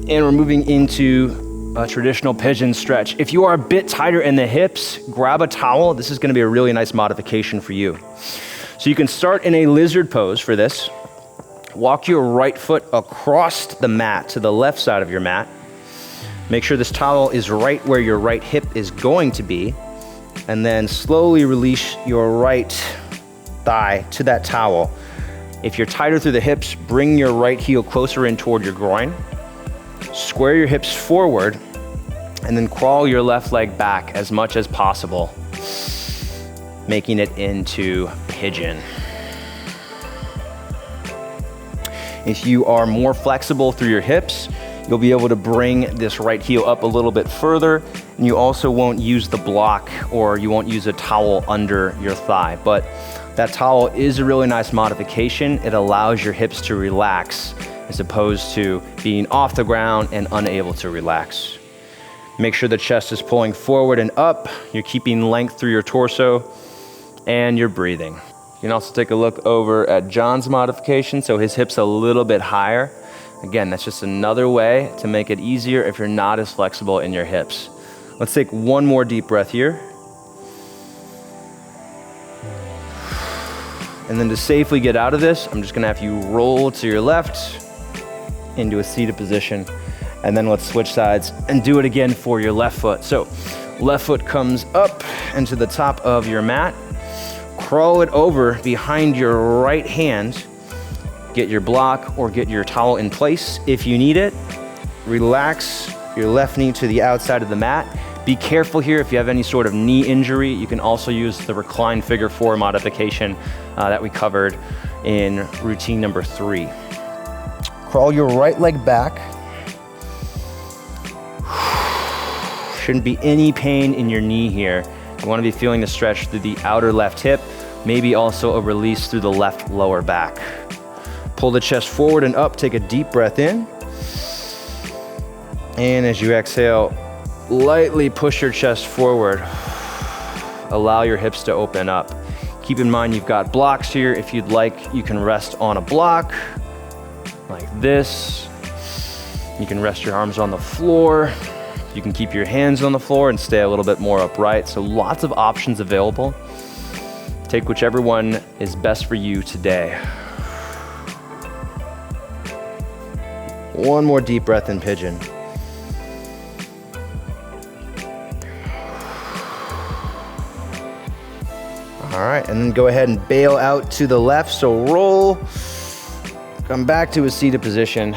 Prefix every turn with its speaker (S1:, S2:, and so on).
S1: And we're moving into a traditional pigeon stretch. If you are a bit tighter in the hips, grab a towel. This is gonna be a really nice modification for you. So you can start in a lizard pose for this. Walk your right foot across the mat to the left side of your mat. Make sure this towel is right where your right hip is going to be, and then slowly release your right thigh to that towel. If you're tighter through the hips, bring your right heel closer in toward your groin. Square your hips forward, and then crawl your left leg back as much as possible, making it into pigeon. If you are more flexible through your hips, you'll be able to bring this right heel up a little bit further, and you also won't use the block, or you won't use a towel under your thigh. But that towel is a really nice modification. It allows your hips to relax as opposed to being off the ground and unable to relax. Make sure the chest is pulling forward and up. You're keeping length through your torso, and you're breathing. You can also take a look over at John's modification, so his hip's a little bit higher. Again, that's just another way to make it easier if you're not as flexible in your hips. Let's take one more deep breath here. And then to safely get out of this, I'm just gonna have you roll to your left into a seated position, and then let's switch sides and do it again for your left foot. So left foot comes up into the top of your mat, crawl it over behind your right hand, get your block or get your towel in place if you need it. Relax your left knee to the outside of the mat. Be careful here if you have any sort of knee injury. You can also use the recline figure 4 modification that we covered in routine number 3. Crawl your right leg back. Shouldn't be any pain in your knee here. You want to be feeling the stretch through the outer left hip, maybe also a release through the left lower back. Pull the chest forward and up, take a deep breath in. And as you exhale, lightly push your chest forward. Allow your hips to open up. Keep in mind you've got blocks here. If you'd like, you can rest on a block like this. You can rest your arms on the floor. You can keep your hands on the floor and stay a little bit more upright. So lots of options available. Take whichever one is best for you today. One more deep breath in pigeon. All right, and then go ahead and bail out to the left. So roll, come back to a seated position.